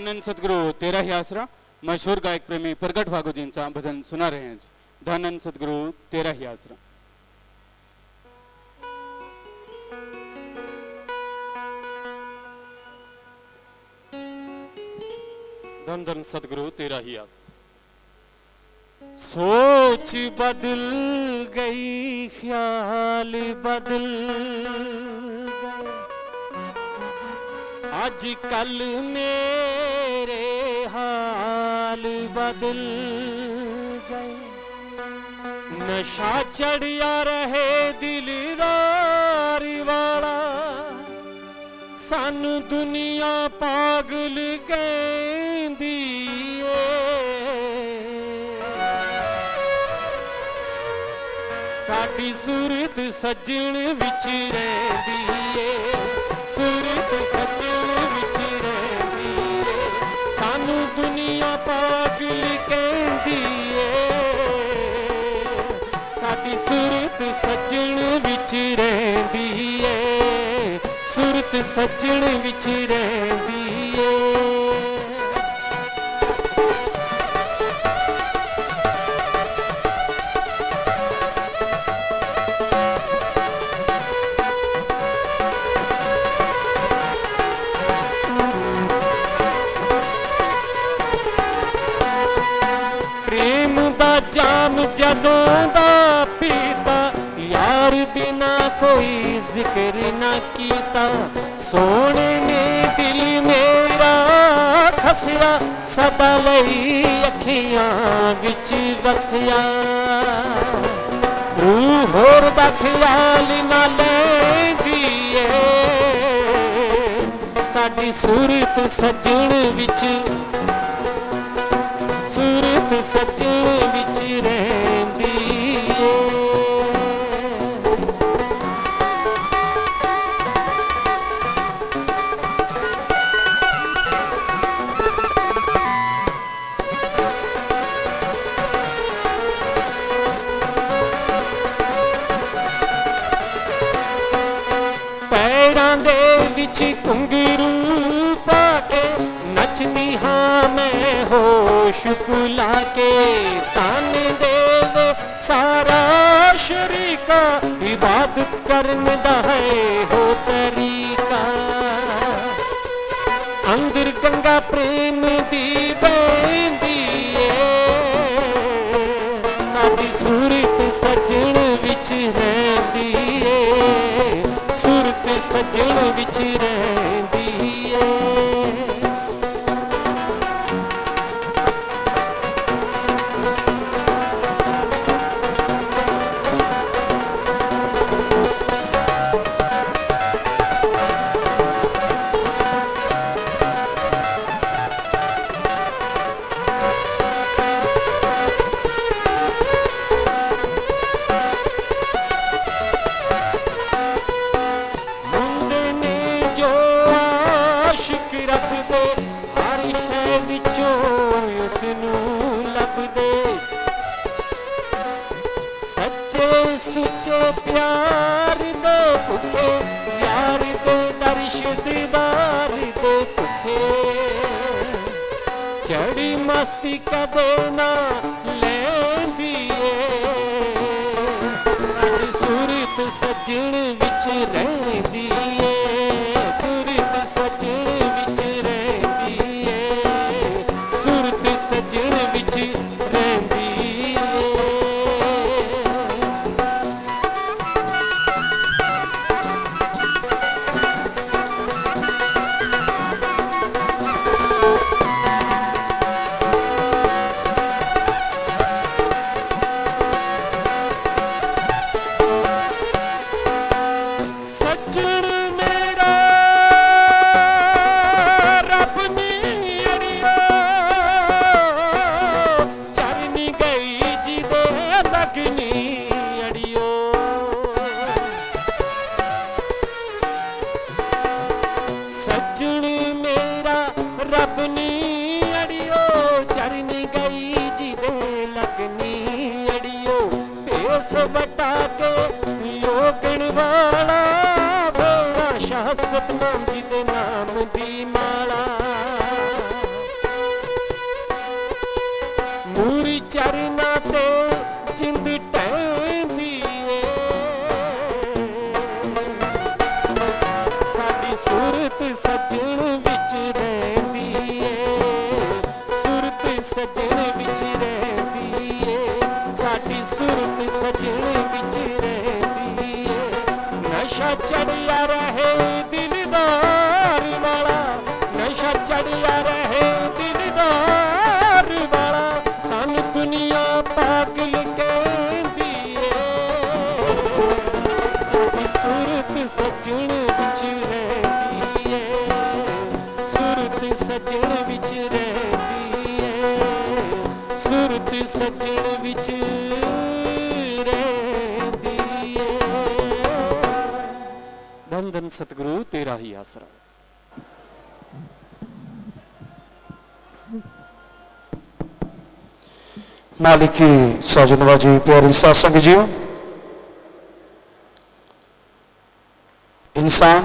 धनानंद सदगुरु तेरा ही आसरा मशहूर गायक प्रेमी प्रगट भागोजींचा भजन सुना रहे हैं। धनानंद सदगुरु तेरा ही आसरा। धन धन सदगुरु तेरा ही आसरा। सोच बदल गई, ख्याल बदल गए, आजकल मेरे हाल बदल गए। नशा चढ़िया रहे दिलदार वाला, सानू दुनिया पागल कहंदी ए। साडी सूरत सजण विच रहिंदी ए, सूरत सजण विच रहिंदी ए। सानू दुनिया पागल कहंदी ए, साडी सूरत सजण विच रहिंदी ए, सूरत सजण विच रहिंदी ए। जाम जदों दा पीता, यार बिना कोई जिक्र ना कीता। सोने ने दिल मेरा खसिया, सदा लई अखियां विच वसिया। रूह होर दा ख्याल ना लैंदी ए, साडी सूरत सजण विच, सूरत सजण विच रहिंदी ए। पैरां दे विच घुंघरू पा के, नचदी हां मैं होश भुला के। ताने दे दे सारा शरीका, इबादत करन दा है हो तरीका। अंदर गंगा प्रेम दी बहंदी ए, साडी सूरत सजण विच रहिंदी ए, सूरत सजण विच रहिंदी ए। सुचे प्यार दे भुखे, यार दे दर्श दीदार दे भुखे। चढ़ी मस्ती कदे ना लैंदी ए, साडी सूरत सजण विच रहिंदी ए, सूरत सजण विच रहिंदी ए, सूरत सजण विच रहिंदी ए। सजण मेरा रब नी अड़ियो, चरण गई जिदे लगनी अड़ियो। भेस बटा के योगण वाला, भोला शाह सतनाम जी दे नाम दी माला। सजण विच रहंदी ਏ सुरत सजण विच रहंदी ਏ साडी सुरत सजण विच रहंदी ਏ नशा चढ़िया रहे दिलदार वाला नशा चढ़िया रहे दिलदार वाला सानू दुनिया पागल कहंदी ਏ साडी सुरत सजण विच रहंदी ਏ सुरत सजण विच रहंदी ਏ सुरत सजण विच रहंदी ਏ धन धन सतगुरु तेरा ही आसरा। मालिक की साजनवा जी, प्यारी सासंग जी, इंसान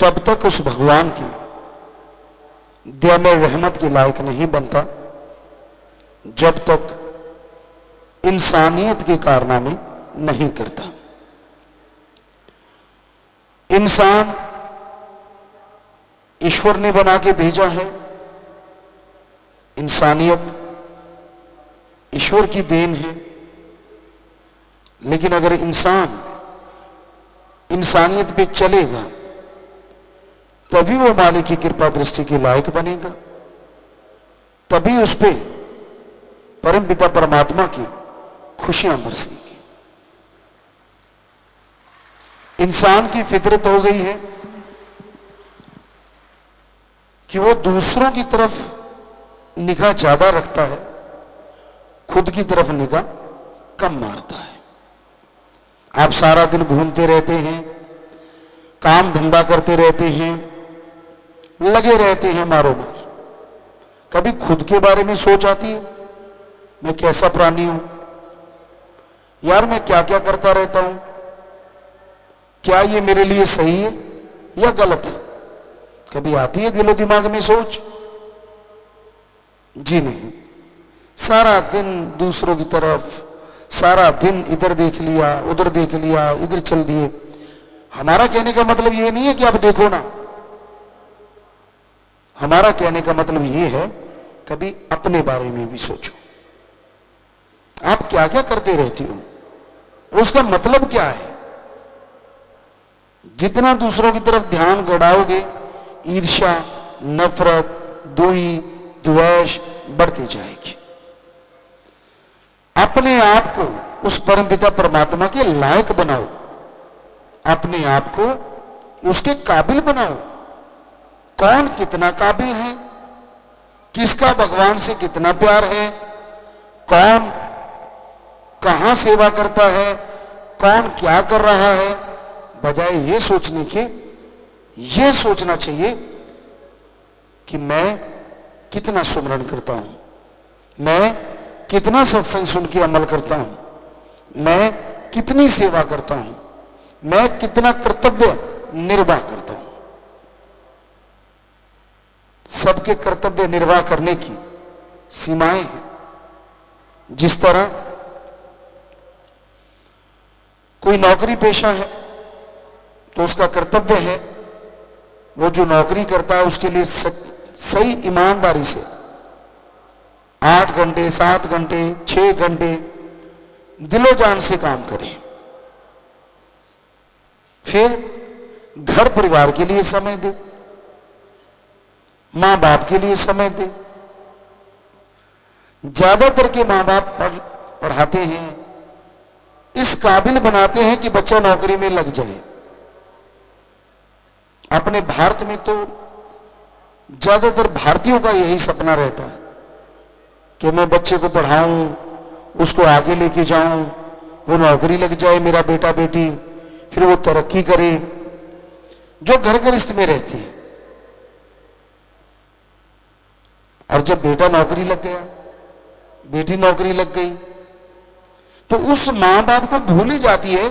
तब तक उस भगवान की दया में रहमत के लायक नहीं बनता जब तक इंसानियत के कारनामे नहीं करता। इंसान ईश्वर ने बना के भेजा है, इंसानियत ईश्वर की देन है, लेकिन अगर इंसान इंसानियत पे चलेगा तभी वो मालिक की कृपा दृष्टि के लायक बनेगा, तभी उस पे परम पिता परमात्मा की खुशियां बरसेंगी। इंसान की फितरत हो गई है कि वो दूसरों की तरफ निगाह ज्यादा रखता है, खुद की तरफ निगाह कम मारता है। आप सारा दिन घूमते रहते हैं, काम धंधा करते रहते हैं, लगे रहते हैं मारो मार, कभी खुद के बारे में सोच आती है मैं कैसा प्राणी हूं यार, मैं क्या क्या करता रहता हूं, क्या ये मेरे लिए सही है या गलत है? कभी आती है दिलो दिमाग में सोच? जी नहीं। सारा दिन दूसरों की तरफ, सारा दिन इधर देख लिया, उधर देख लिया, इधर चल दिए। हमारा कहने का मतलब ये नहीं है कि आप देखो ना, हमारा कहने का मतलब ये है कभी अपने बारे में भी सोचो। आप क्या क्या करते रहते हो, उसका मतलब क्या है? जितना दूसरों की तरफ ध्यान गड़ाओगे, ईर्ष्या, नफरत, दुई, द्वेष बढ़ती जाएगी। अपने आप को उस परमपिता परमात्मा के लायक बनाओ, अपने आप को उसके काबिल बनाओ। कौन कितना काबिल है, किसका भगवान से कितना प्यार है, कौन कहां सेवा करता है, कौन क्या कर रहा है, बजाय ये सोचने के ये सोचना चाहिए कि मैं कितना सुमरण करता हूं, मैं कितना सत्संग सुन के अमल करता हूं, मैं कितनी सेवा करता हूं, मैं कितना कर्तव्य निर्वाह करता हूं। सबके कर्तव्य निर्वाह करने की सीमाएं हैं। जिस तरह कोई नौकरी पेशा है तो उसका कर्तव्य है वो जो नौकरी करता है उसके लिए सही ईमानदारी से 8 घंटे, 7 घंटे, 6 घंटे दिलो जान से काम करे, फिर घर परिवार के लिए समय दे, मां बाप के लिए समय दे। ज्यादातर के मां बाप पढ़ाते हैं, इस काबिल बनाते हैं कि बच्चा नौकरी में लग जाए। अपने भारत में तो ज्यादातर भारतीयों का यही सपना रहता है कि मैं बच्चे को पढ़ाऊं, उसको आगे लेके जाऊं, वो नौकरी लग जाए मेरा बेटा बेटी, फिर वो तरक्की करे। जो घर गृहस्थ में रहती है, और जब बेटा नौकरी लग गया, बेटी नौकरी लग गई, तो उस मां बाप को भूल ही जाती है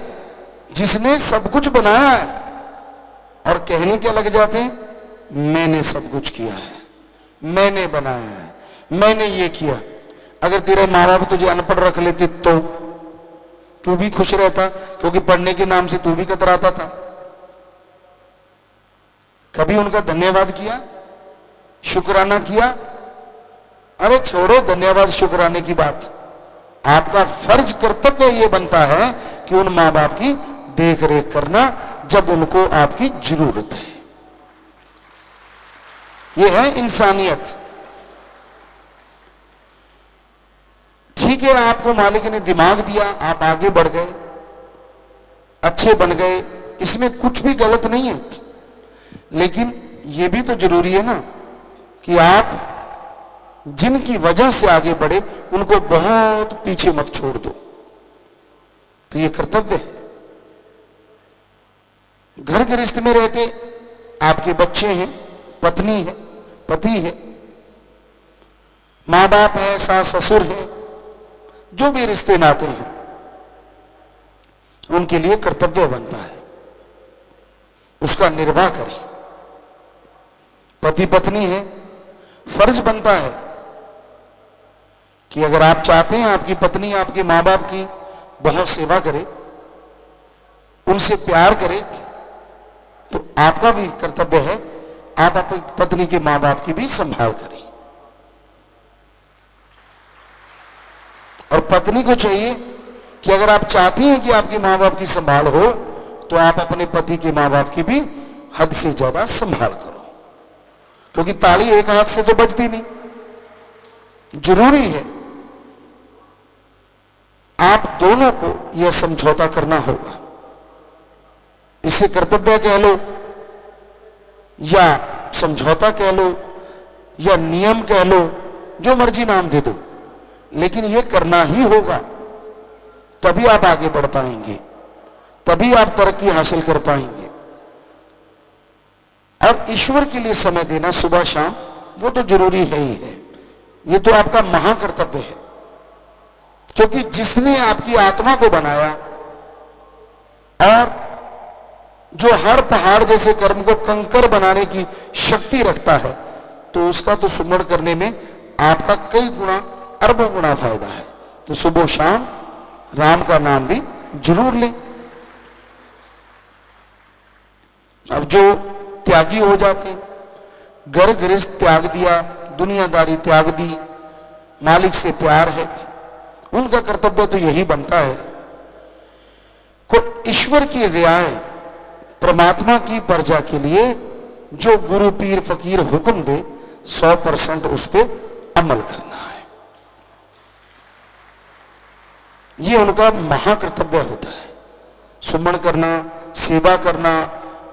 जिसने सब कुछ बनाया है, और कहने क्या लग जाते हैं, मैंने सब कुछ किया है, मैंने बनाया है, मैंने ये किया। अगर तेरे माँ बाप तुझे अनपढ़ रख लेते तो तू भी खुश रहता, क्योंकि पढ़ने के नाम से तू भी कतराता था। कभी उनका धन्यवाद किया, शुक्राना किया? अरे छोड़ो धन्यवाद शुक्राने की बात। आपका फर्ज कर्तव्य यह बनता है कि उन मां बाप की देख रेख करना जब उनको आपकी जरूरत है। यह है इंसानियत। ठीक है, आपको मालिक ने दिमाग दिया, आप आगे बढ़ गए, अच्छे बन गए, इसमें कुछ भी गलत नहीं है। लेकिन यह भी तो जरूरी है ना कि आप जिनकी वजह से आगे बढ़े उनको बहुत पीछे मत छोड़ दो। तो यह कर्तव्य है। घर गृहस्थ में रहते आपके बच्चे हैं, पत्नी है, पति है, मां बाप है, सास ससुर है, जो भी रिश्ते नाते हैं, उनके लिए कर्तव्य बनता है उसका निर्वाह करें। पति पत्नी है, फर्ज बनता है कि अगर आप चाहते हैं आपकी पत्नी आपके मां बाप की बहुत सेवा करे, उनसे प्यार करे, तो आपका भी कर्तव्य है आप अपनी पत्नी के मां बाप की भी संभाल करें। और पत्नी को चाहिए कि अगर आप चाहती हैं कि आपके मां बाप की संभाल हो तो आप अपने पति के मां बाप की भी हद से ज्यादा संभाल करो, क्योंकि ताली एक हाथ से तो बजती नहीं। जरूरी है आप दोनों को यह समझौता करना होगा। इसे कर्तव्य कह लो या समझौता कह लो या नियम कह लो, जो मर्जी नाम दे दो, लेकिन यह करना ही होगा। तभी आप आगे बढ़ पाएंगे, तभी आप तरक्की हासिल कर पाएंगे। और ईश्वर के लिए समय देना सुबह शाम, वो तो जरूरी है ही है। ये तो आपका महाकर्तव्य है, क्योंकि जिसने आपकी आत्मा को बनाया और जो हर पहाड़ जैसे कर्म को कंकर बनाने की शक्ति रखता है, तो उसका तो सुमरण करने में आपका कई गुना अरबों गुना फायदा है। तो सुबह शाम राम का नाम भी जरूर लें। अब जो त्यागी हो जाते, घर गृहस्थ त्याग दिया, दुनियादारी त्याग दी, मालिक से प्यार है, उनका कर्तव्य तो यही बनता है को ईश्वर की रियाय, परमात्मा की प्रजा के लिए जो गुरु पीर फकीर हुक्म दे 100% उस पर अमल करना है। यह उनका महाकर्तव्य होता है। सुमरण करना, सेवा करना,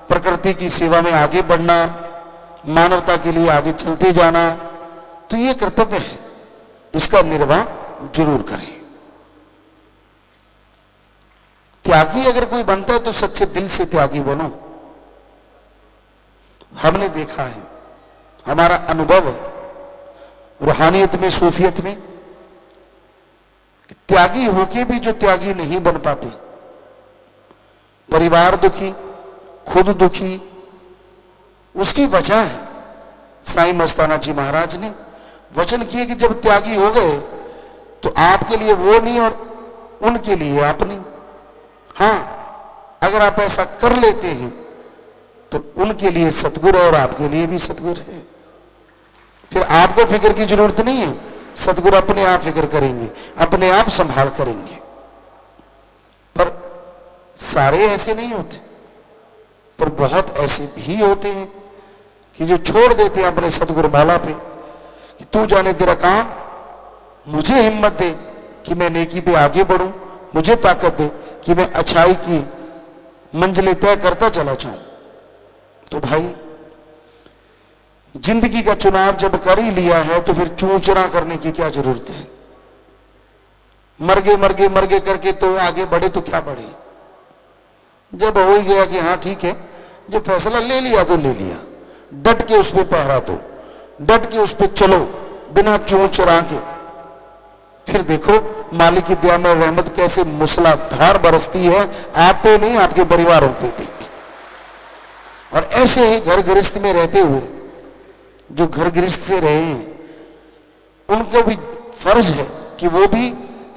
प्रकृति की सेवा में आगे बढ़ना, मानवता के लिए आगे चलते जाना, तो यह कर्तव्य है। इसका निर्वाह जरूर करें। त्यागी अगर कोई बनता है तो सच्चे दिल से त्यागी बनो। हमने देखा है, हमारा अनुभव है रूहानियत में, सूफियत में, त्यागी होके भी जो त्यागी नहीं बन पाते, परिवार दुखी, खुद दुखी, उसकी वजह है साईं मस्ताना जी महाराज ने वचन किए कि जब त्यागी हो गए तो आपके लिए वो नहीं और उनके लिए आप नहीं। हाँ, अगर आप ऐसा कर लेते हैं तो उनके लिए सतगुरु है और आपके लिए भी सतगुरु है। फिर आपको फिक्र की जरूरत नहीं है, सतगुरु अपने आप फिक्र करेंगे, अपने आप संभाल करेंगे। पर सारे ऐसे नहीं होते, पर बहुत ऐसे भी होते हैं कि जो छोड़ देते हैं अपने सतगुरु मौला पे कि तू जाने तेरा काम, मुझे हिम्मत दे कि मैं नेकी पे आगे बढ़ूं, मुझे ताकत दे कि मैं अच्छाई की मंजिलें तय करता चला जाऊं। तो भाई जिंदगी का चुनाव जब कर ही लिया है तो फिर चूचरा करने की क्या जरूरत है। मरगे करके तो आगे बढ़े तो क्या बढ़े। जब हो ही गया कि हाँ ठीक है, जब फैसला ले लिया तो ले लिया, डट के उस पर पहरा दो, डट के उस पर चलो बिना चूचरा के। फिर देखो मालिक की दया में रहमत कैसे मूसलाधार बरसती है, आप पे नहीं आपके परिवारों पे भी। और ऐसे ही घर गृहस्थ में रहते हुए जो घर गृहस्थ से रहे हैं उनको भी फर्ज है कि वो भी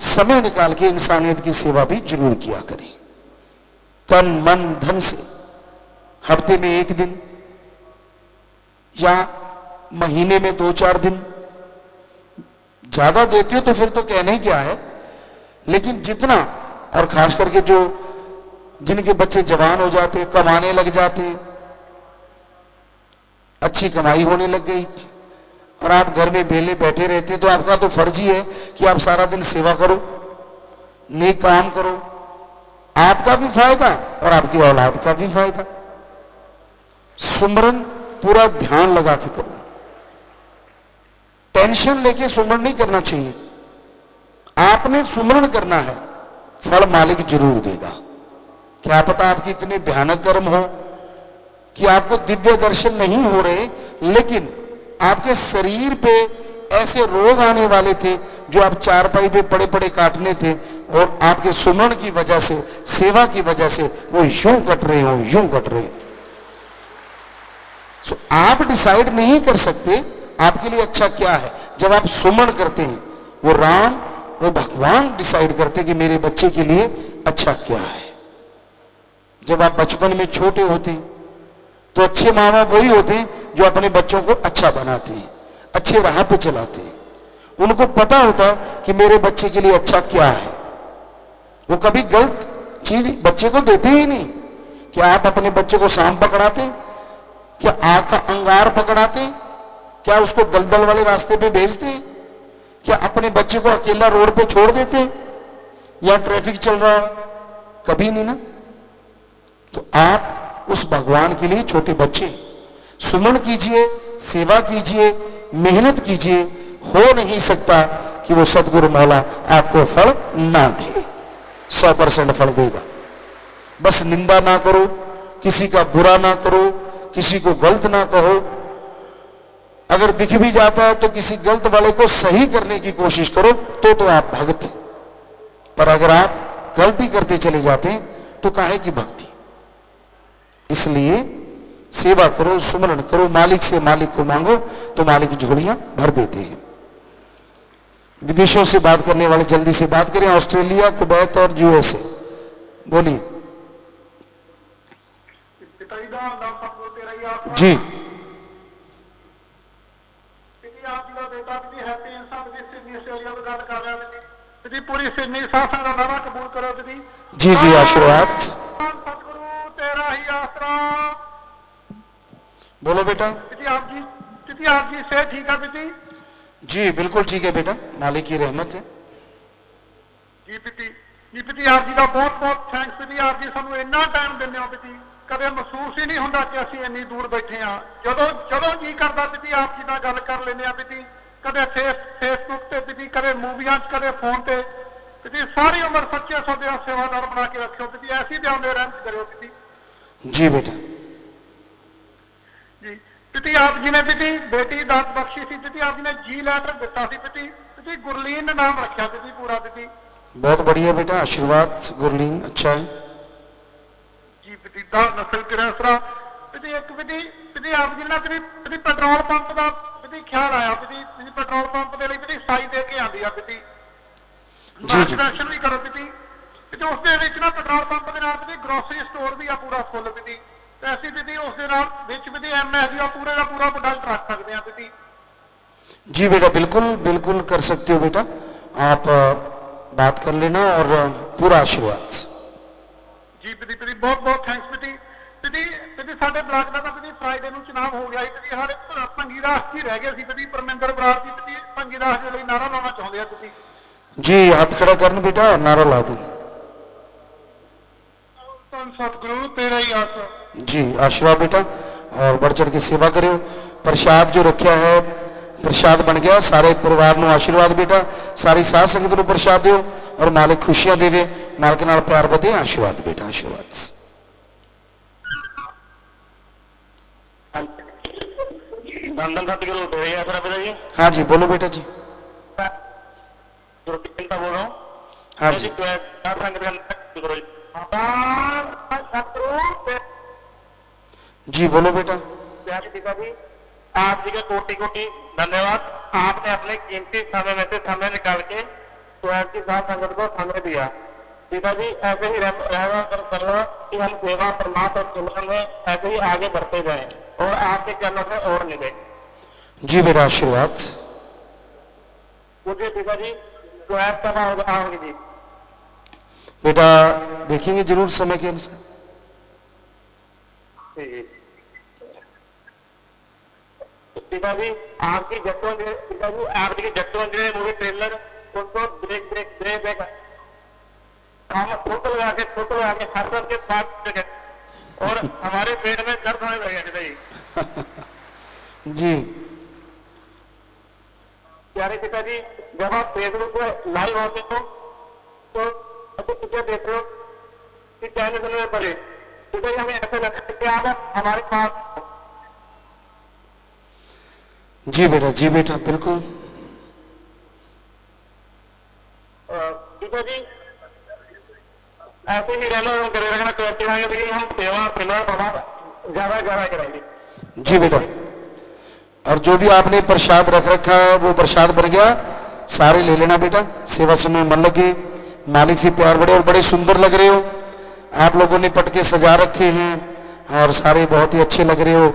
समय निकाल के इंसानियत की सेवा भी जरूर किया करें, तन मन धन से। हफ्ते में एक दिन या महीने में 2-4 दिन। ज्यादा देते हो तो फिर तो कहने ही क्या है, लेकिन जितना, और खास करके जो जिनके बच्चे जवान हो जाते, कमाने लग जाते, अच्छी कमाई होने लग गई और आप घर में बेले बैठे रहते, तो आपका तो फर्ज ही है कि आप सारा दिन सेवा करो, नेक काम करो, आपका भी फायदा और आपकी औलाद का भी फायदा। सुमरन पूरा ध्यान लगा के करो, टेंशन लेके सुमरन नहीं करना चाहिए। आपने सुमरन करना है, फल मालिक जरूर देगा। क्या पता आपके इतने भयानक कर्म हो कि आपको दिव्य दर्शन नहीं हो रहे, लेकिन आपके शरीर पे ऐसे रोग आने वाले थे जो आप चारपाई पे पड़े पड़े काटने थे, और आपके सुमरण की वजह से, सेवा की वजह से वो यूं कट रहे हो, यूं कट रहे हो। सो आप डिसाइड नहीं कर सकते आपके लिए अच्छा क्या है। जब आप सुमरण करते हैं, वो राम, वो भगवान डिसाइड करते कि मेरे बच्चे के लिए अच्छा क्या है। जब आप बचपन में छोटे होते हैं तो अच्छे माँ बाप वही होते हैं जो अपने बच्चों को अच्छा बनाते हैं, अच्छे राह पे चलाते हैं। उनको पता होता है कि मेरे बच्चे के लिए अच्छा क्या है। वो कभी गलत चीज बच्चे को देते ही नहीं। क्या आप अपने बच्चे को सांप पकड़ाते? क्या आग का अंगार पकड़ाते? क्या उसको दलदल वाले रास्ते पे भेजते? क्या अपने बच्चे को अकेला रोड पे छोड़ देते या ट्रैफिक चल रहा हो? कभी नहीं ना। तो आप उस भगवान के लिए छोटे बच्चे, सुमन कीजिए, सेवा कीजिए, मेहनत कीजिए। हो नहीं सकता कि वो सदगुरु मौला आपको फल ना दे। 100% फल देगा। बस निंदा ना करो, किसी का बुरा ना करो, किसी को गलत ना कहो। अगर दिख भी जाता है तो किसी गलत वाले को सही करने की कोशिश करो, तो आप भक्त। पर अगर आप गलती करते चले जाते हैं तो काहे की भक्ति। इसलिए सेवा करो, सुमरण करो, मालिक से मालिक को मांगो तो मालिक झोलियां भर देते हैं। विदेशों से बात करने वाले जल्दी से बात करें। ऑस्ट्रेलिया, कुवैत और यूएसए। बोलिए जी। पूरी सिडनी शासन का नारा कबूल करो दीदी। जी जी, आशीर्वाद। सतगुरु तेरा ही आसरा। बोलो बेटा। दीदी आप जी से ठीक है दीदी? जी बिल्कुल ठीक है बेटा, मालिक की रहमत है। जी पिती आप जी का बहुत बहुत थैंक्स पिती। आप जी सानू इन्ना टाइम दिंदे हो पिती, कदे महसूस ही नहीं होंदा कि ਅਸੀਂ ਇੰਨੀ दूर बैठे हाँ। ਜਦੋਂ जी करदा पिती आप जी नाल गल कर लेने पिती, कदे फेसबुक ते पिती, कदे मूवियां, कदे फोन ते पिती। सारी उम्र सच्चे सौदे सेवादार बना के रखियो पिती, ऐसी ध्यान रहमत करियो पिती। जी बेटा। जी पिती आप जी ने पिती बेटी दात बख्शी सी पिती, आप जी ने जी लेटर दिता सी पिती। पिती गुरलीन नाम रखा पिती पूरा पिती। बहुत बढ़िया बेटा, आशीर्वाद। गुरलीन अच्छा है जी पिती। दा नस्ल किरासरा पिती। एक पिती पिती आप जी ने पिती पेट्रोल पंप का पिती ख्याल आया पिती, पेट्रोल पंप के लिए पिती साई दे के आती है पिती। जी जी। दर्शन भी करो पिती। पिती उस दे विच ना पेट्रोल पंप के नाल पिती ग्रोसरी स्टोर भी आ पूरा फुल पिती। ऐसी पिती उस दे नाल विच पिती एमएस का पूरा प्रोडक्ट रख सकते हैं पिती। जी बेटा, बिल्कुल बिल्कुल कर सकते हो बेटा, आप बात कर लेना और पूरा आशीर्वाद। जी पिती पिती बहुत बहुत थैंक्स पिती। पिती पिती साडे ब्लॉक का पिती फ्राइडे ਨੂੰ चुनाव हो गया है पिती। हर भंगी दास ही रह गए सी पिती। परमिंदर बराड़ जी पिती भंगी दास के लिए नारा लाना चाहते हैं पिती। जी हाथ खड़ा करना बेटा और नारा ला दें। सतगुरु तेरा ही आसरा। जी आशीर्वाद बेटा, और बढ़ चढ़ के सेवा करो। प्रसाद जो रखा है प्रसाद बन गया, सारे परिवार को आशीर्वाद बेटा, सारी साध संगत को प्रसाद दो और मालिक खुशियां देवे, नाल के नाल प्यार बढ़े। आशीर्वाद बेटा, आशीर्वाद। धन सतगुरु तेरा ही आसरा पिता जी। हाँ जी बोलो बेटा जी। चिंता बोल रहा हूँ। हाँ जी जी बोलो बेटा। पिता जी आप जी का कोटि कोटि धन्यवाद। आपने अपने कीमती समय में से समय निकाल के स्वयं की साथ संगत को समय दिया। पिता जी ऐसे ही रहना करो कि हम सेवा परमात्मा और सिमरन में ऐसे ही आगे बढ़ते जाएं। और आपके चरणों से और मिले। जी बेटा आशीर्वाद। मुझे पिताजी स्वयं सभा होगी जी। बेटा देखेंगे जरूर समय के अनुसार। पिताजी आपकी जट्टोंजलि, पिताजी आपकी जट्टोंजलि मूवी ट्रेलर उनको ब्रेक ब्रेक ब्रेक ब्रेक हम फोटो लगा के खासकर के साथ जगह और हमारे पेट में दर्द होने लगे पिताजी। जी प्यारे पिताजी, जब आप फेसबुक पर लाइव होते हो तो अभी तुझे देख रहे हो कि चैनल सुनने में पड़े पिताजी, हमें ऐसा लगता है कि आप हमारे पास। जी बेटा बिल्कुल। पिताजी ऐसे ही रहना करे रखना करते रहेंगे, लेकिन हम सेवा ज्यादा करेंगे। जी बेटा, और जो भी आपने प्रसाद रख रखा है वो प्रसाद बन गया, सारे ले लेना बेटा। सेवा समय मन लगे, मालिक से प्यार बढ़े। और बड़े सुंदर लग रहे हो आप लोगों ने, पटके सजा रखे हैं और सारे बहुत ही अच्छे लग रहे हो।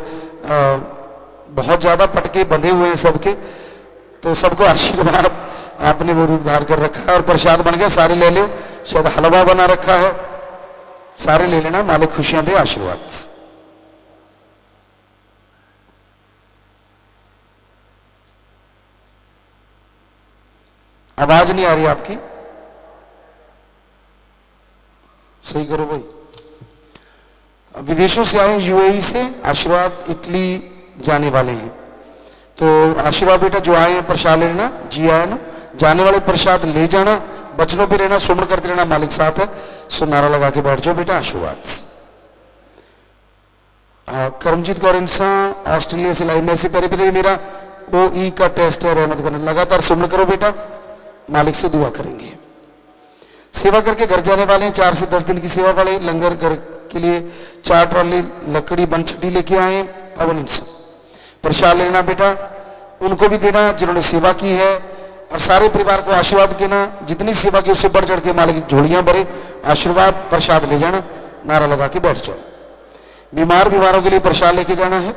बहुत ज्यादा पटके बंधे हुए हैं सबके, तो सबको आशीर्वाद आपने वो रूप धार कर रखा है और प्रसाद बन गया, सारे ले लो। शायद हलवा बना रखा है, सारे ले लेना, मालिक खुशियां दे, आशीर्वाद। आवाज नहीं आ रही आपकी, सही करो भाई। विदेशों से आए, यूएई से आशीर्वाद इटली जाने वाले हैं, तो आशीर्वाद बेटा जो आए हैं प्रसाद लेना। जी आए ना, जाने वाले प्रसाद ले जाना, बचनों पे रहना, सुमन करते रहना, मालिक साथ है। सो नारा लगा के बैठ जाओ बेटा, आशीर्वाद। करमजीत कौर इंसान ऑस्ट्रेलिया से लाइव मैसेज करे पिता मेरा OE का टेस्ट है, रहमत करना। लगातार सुमन करो बेटा, मालिक से दुआ करेंगे। सेवा करके घर जाने वाले हैं, 4 से 10 दिन की सेवा वाले, लंगर घर के लिए 4 ट्रॉली लकड़ी बनछटी लेके आए। पवन इंसान प्रसाद लेना बेटा, उनको भी देना जिन्होंने सेवा की है, और सारे परिवार को आशीर्वाद देना, जितनी सेवा की उससे बढ़ चढ़ के मालिक की झोलियां भरे। आशीर्वाद प्रसाद ले जाना, नारा लगा के बैठ जाओ। बीमारों के लिए प्रसाद लेके जाना है,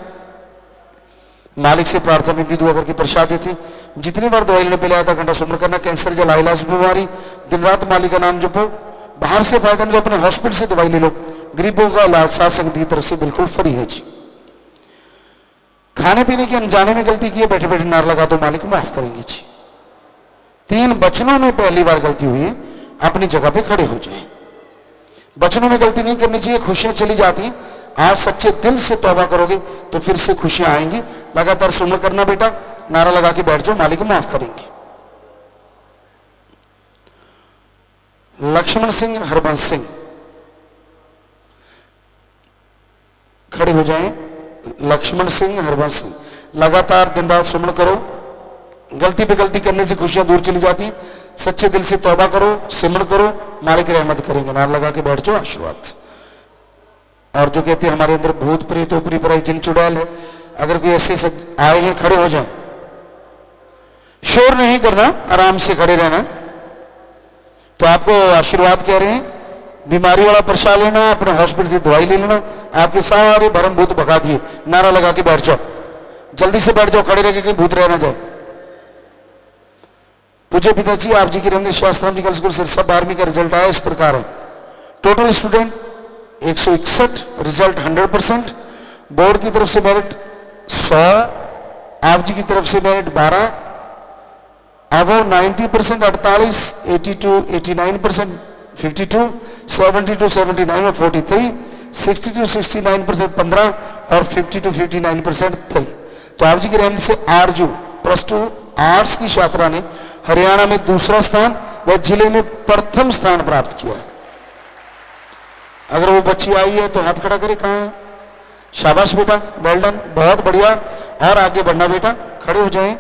मालिक से प्रार्थना विनती दुआ करके प्रसाद देते। जितनी बार दवाई लेने पहले आधा घंटा सुमन करना। कैंसर या लाइलाज बीमारी, दिन रात मालिक का नाम जपो। बाहर से फायदा नहीं, अपने हॉस्पिटल से दवाई ले लो। गरीबों का इलाज साथ संगत की तरफ से बिल्कुल फ्री है जी। खाने पीने की अनजाने में गलती की है, बैठे बैठे नार लगा दो, मालिक माफ करेंगे जी। 3 वचनों में पहली बार गलती हुई है, अपनी जगह पे खड़े हो जाए। वचनों में गलती नहीं करनी चाहिए, खुशियां चली जाती। आज सच्चे दिल से तौबा करोगे तो फिर से खुशियां आएंगी। लगातार सुमन करना बेटा, नारा लगा के बैठ जाओ, मालिक माफ करेंगे। लक्ष्मण सिंह, हरबंस सिंह खड़े हो जाएं। लक्ष्मण सिंह, हरबंस सिंह, लगातार दिन रात सुमन करो। गलती पे गलती करने से खुशियां दूर चली जाती। सच्चे दिल से तौबा करो, सिमरन करो, मालिक रहमत करेंगे। नारा लगा के बैठ जाओ, आशीर्वाद। और जो कहते हैं हमारे अंदर भूत प्रेत ऊपरी पराई जिन चुड़ैल है, अगर कोई ऐसे सब आए हैं, खड़े हो जाए। शोर नहीं करना, आराम से खड़े रहना। तो आपको आशीर्वाद कह रहे हैं, बीमारी वाला प्रसाद लेना, अपने हॉस्पिटल से दवाई ले लेना, आपके सारे भरम भूत भगा दिए। नारा लगा के बैठ जाओ, जल्दी से बैठ जाओ, खड़े रह के कहीं भूत रह ना जाए। पूज्य पिताजी, आप जी की रहमत शास्त्र मेडिकल स्कूल सिरसा 12वीं का रिजल्ट आया इस प्रकार है। टोटल स्टूडेंट 161, रिजल्ट 100%, बोर्ड की तरफ से मेरिट 100, आप जी की तरफ से मेरिट 12, अबव 90% 48, 82 89% 52, 72 79 और 43, 62 69% 15 और 52 59% 3। तो आप जी की रहमत से आरजू +2 आर्ट्स की छात्रा ने हरियाणा में दूसरा स्थान व जिले में प्रथम स्थान प्राप्त किया। अगर वो बच्ची आई है तो हाथ खड़ा करे, कहाँ है? शाबाश बेटा, वेल डन, बहुत बढ़िया। और आगे बढ़ना बेटा, खड़े हो जाएं।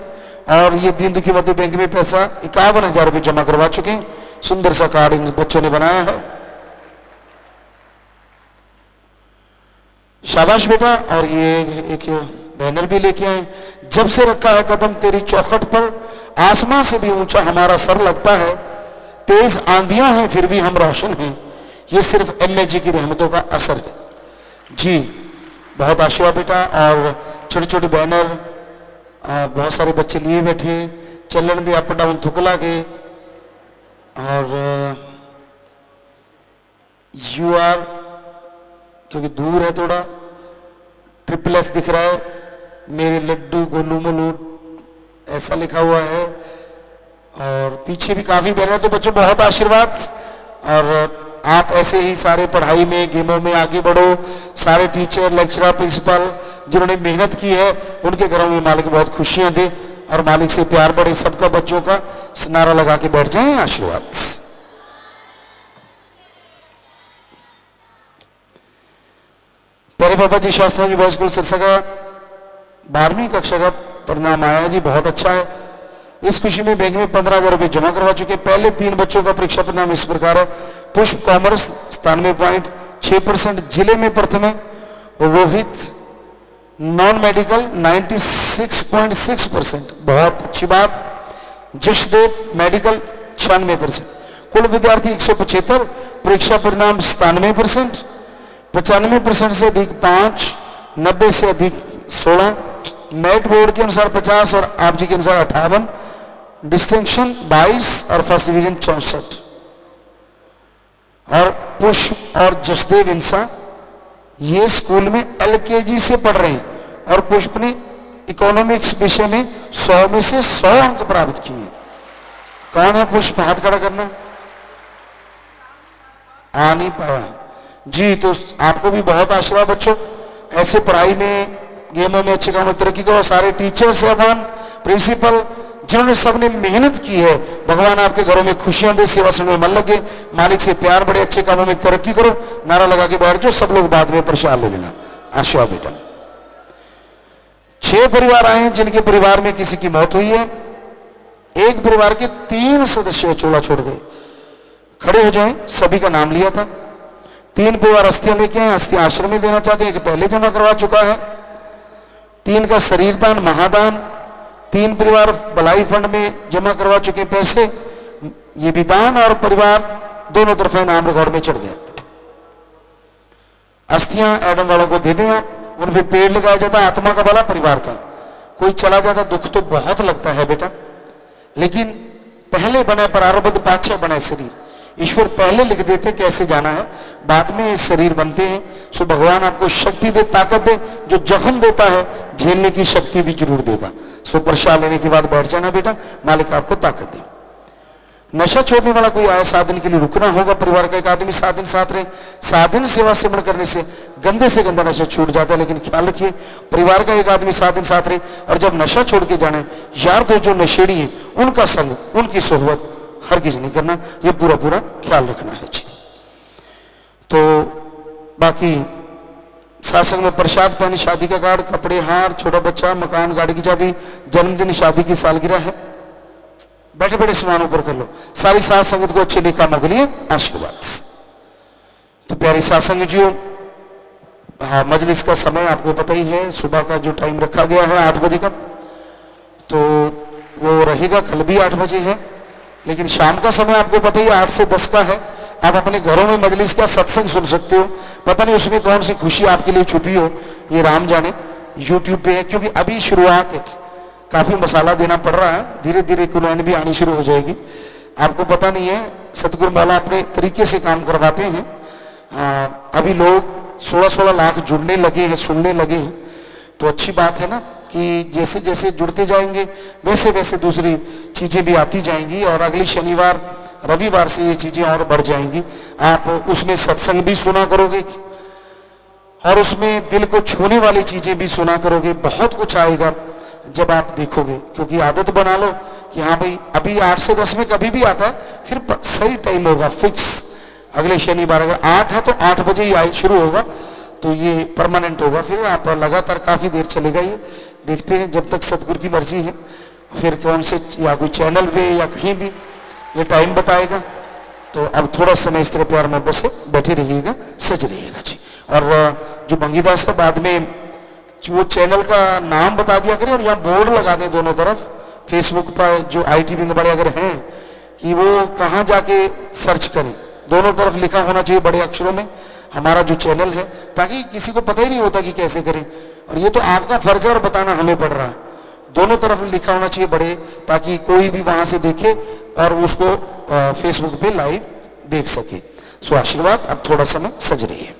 और ये दीन दुखी मध्य बैंक में पैसा 51,000 रुपये जमा करवा चुके हैं। सुंदर सा कार्ड इन बच्चों ने बनाया है, शाबाश बेटा। और ये एक बैनर भी लेके आए, जब से रखा है कदम तेरी चौखट पर, आसमां से भी ऊंचा हमारा सर लगता है। तेज आंधियां हैं फिर भी हम रोशन हैं, ये सिर्फ MAG की रहमतों का असर है जी। बहुत आशीर्वाद बेटा। और छोटे छोटे बैनर बहुत सारे बच्चे लिए बैठे, चलन दे अप डाउन थुकला के। और यू आर, क्योंकि दूर है थोड़ा, ट्रिपल एस दिख रहा है, मेरे लड्डू गोलू मोलू ऐसा लिखा हुआ है। और पीछे भी काफी बैनर है। तो बच्चों बहुत आशीर्वाद, और आप ऐसे ही सारे पढ़ाई में गेमों में आगे बढ़ो। सारे टीचर लेक्चरर प्रिंसिपल जिन्होंने मेहनत की है उनके घरों में मालिक बहुत खुशियां दे और मालिक से प्यार बढ़े सबका। बच्चों का नारा लगा के बैठ जाएं, आशीर्वाद। प्यारे पापा जी, शास्त्रों जी बॉयज स्कूल सिरसा का 12वीं कक्षा का परिणाम आया जी, बहुत अच्छा है। इस खुशी में बैंक में 15,000 रुपए जमा करवा चुके। पहले 3 बच्चों का परीक्षा परिणाम इस प्रकार है। पुष्प कॉमर्स 97.6%, जिले में प्रथम है। रोहित नॉन मेडिकल 96.6%, बहुत अच्छी बात। जशदेव मेडिकल 96%। कुल विद्यार्थी 175, परीक्षा परिणाम 97%, 95% से अधिक 5, 90 से अधिक 16, मेरिट बोर्ड के अनुसार 50 और आप जी के अनुसार 58, डिस्टिंक्शन 22 और फर्स्ट डिवीजन 64। और पुष्प और जसदेव इंसा ये स्कूल में एलकेजी से पढ़ रहे हैं और पुष्प ने इकोनॉमिक्स विषय में 100 में से 100 अंक प्राप्त किए। कौन है पुष्प? हाथ खड़ा करना। आ नहीं पाया जी। तो आपको भी बहुत आशीर्वाद बच्चों, ऐसे पढ़ाई में गेमों में अच्छे काम में तरक्की करो। सारे टीचर साहबान प्रिंसिपल जिन्होंने सबने मेहनत की है, भगवान आपके घरों में खुशियां दे, सेवा सुनने में मन लगे, मालिक से प्यार बढ़े, अच्छे कामों में तरक्की करो। नारा लगा के बैठ जाओ, सब लोग बाद में प्रसाद ले लेना। आशीर्वाद बेटा। 6 परिवार आए हैं जिनके परिवार में किसी की मौत हुई है। एक परिवार के 3 सदस्य चोला छोड़ गए। खड़े हो जाएं, सभी का नाम लिया था। 3 परिवार अस्थियां लेके आए, अस्थियां आश्रम में देना चाहते हैं, कि पहले जमा करवा चुका है। 3 का शरीर दान महादान, 3 परिवार भलाई फंड में जमा करवा चुके पैसे, ये भी दान और परिवार दोनों तरफ नाम रिकॉर्ड में चढ़ गया। अस्थियां एडम वालों को दे दें आप, उन पे पेड़ लगाया जाता है, आत्मा का भला परिवार का। कोई चला जाता दुख तो बहुत लगता है बेटा, लेकिन पहले बने प्रारब्ध पाछे बने शरीर। ईश्वर पहले लिख देते कैसे जाना है, बाद में शरीर बनते हैं। सो भगवान आपको शक्ति दे, ताकत दे। जो जख्म देता है झेलने की शक्ति भी जरूर देगा। सो प्रसाद लेने के बाद बैठ जाना बेटा, मालिक आपको ताकत दे। नशा छोड़ने वाला कोई आया, 7 दिन के लिए रुकना होगा। परिवार का एक आदमी 7 दिन साथ रहे। 7 दिन सेवा सेवन करने से गंदा नशा छूट जाता है, लेकिन ख्याल रखिए परिवार का एक आदमी 7 दिन साथ रहे। और जब नशा छोड़ के जाना है, यार दोस्त जो नशेड़ी है उनका संग, उनकी सोहबत हरगिज नहीं करना, ये पूरा ख्याल रखना है जी। तो बाकी सासंग में प्रसाद, पैन, शादी का कार्ड, कपड़े, हार, छोटा बच्चा, मकान, गाड़ी की चाबी, जन्मदिन, शादी की सालगिरह है। बैठे बैठे सामानों पर कर लो। सारी सात संगत को अच्छे नेक कामों के लिए आशीर्वाद। तो प्यारी सासंग जी, हाँ, मजलिस का समय आपको पता ही है, सुबह का जो टाइम रखा गया है 8 बजे का, तो वो रहेगा। कल भी 8 बजे है, लेकिन शाम का समय आपको पता ही 8 से 10 का है। आप अपने घरों में मजलिस का सत्संग सुन सकते हो। पता नहीं उसमें कौन सी खुशी आपके लिए छुपी हो, ये राम जाने। यूट्यूब पे है, क्योंकि अभी शुरुआत है, काफी मसाला देना पड़ रहा है। धीरे धीरे कुलैन भी आनी शुरू हो जाएगी। आपको पता नहीं है, सतगुरु माला अपने तरीके से काम करवाते हैं। अभी लोग 16-16 लाख जुड़ने लगे हैं, सुनने लगे हैं। तो अच्छी बात है ना, कि जैसे जैसे जुड़ते जाएंगे वैसे वैसे दूसरी चीजें भी आती जाएंगी। और अगली शनिवार रविवार से ये चीजें और बढ़ जाएंगी। आप उसमें सत्संग भी सुना करोगे और उसमें दिल को छूने वाली चीजें भी सुना करोगे। बहुत कुछ आएगा जब आप देखोगे, क्योंकि आदत बना लो कि हाँ भाई अभी 8 से 10 में कभी भी आता है, फिर सही टाइम होगा फिक्स। अगले शनिवार अगर 8 है तो 8 बजे ही शुरू होगा, तो ये परमानेंट होगा। फिर आप लगातार काफी देर चलेगा ये। देखते हैं जब तक सतगुरु की मर्जी है, फिर कौन से या कोई चैनल पे या कहीं भी ये टाइम बताएगा। तो अब थोड़ा समय इस तरह प्यार मोहब्बत से बैठे रहिएगा, सच रहिएगा जी। और जो बंगीदास है, बाद में वो चैनल का नाम बता दिया करें और यहाँ बोर्ड लगा दें दोनों तरफ। फेसबुक पर जो IT विंग बड़े अगर हैं, कि वो कहाँ जाके सर्च करें, दोनों तरफ लिखा होना चाहिए बड़े अक्षरों में। हमारा जो चैनल है, ताकि किसी को पता ही नहीं होता कि कैसे करें। और ये तो आपका फर्ज है और बताना हमें पड़ रहा है। दोनों तरफ लिखा होना चाहिए बड़े, ताकि कोई भी वहां से देखे और उसको फेसबुक पे लाइव देख सके। सो आशीर्वाद, अब थोड़ा समय सज रही है।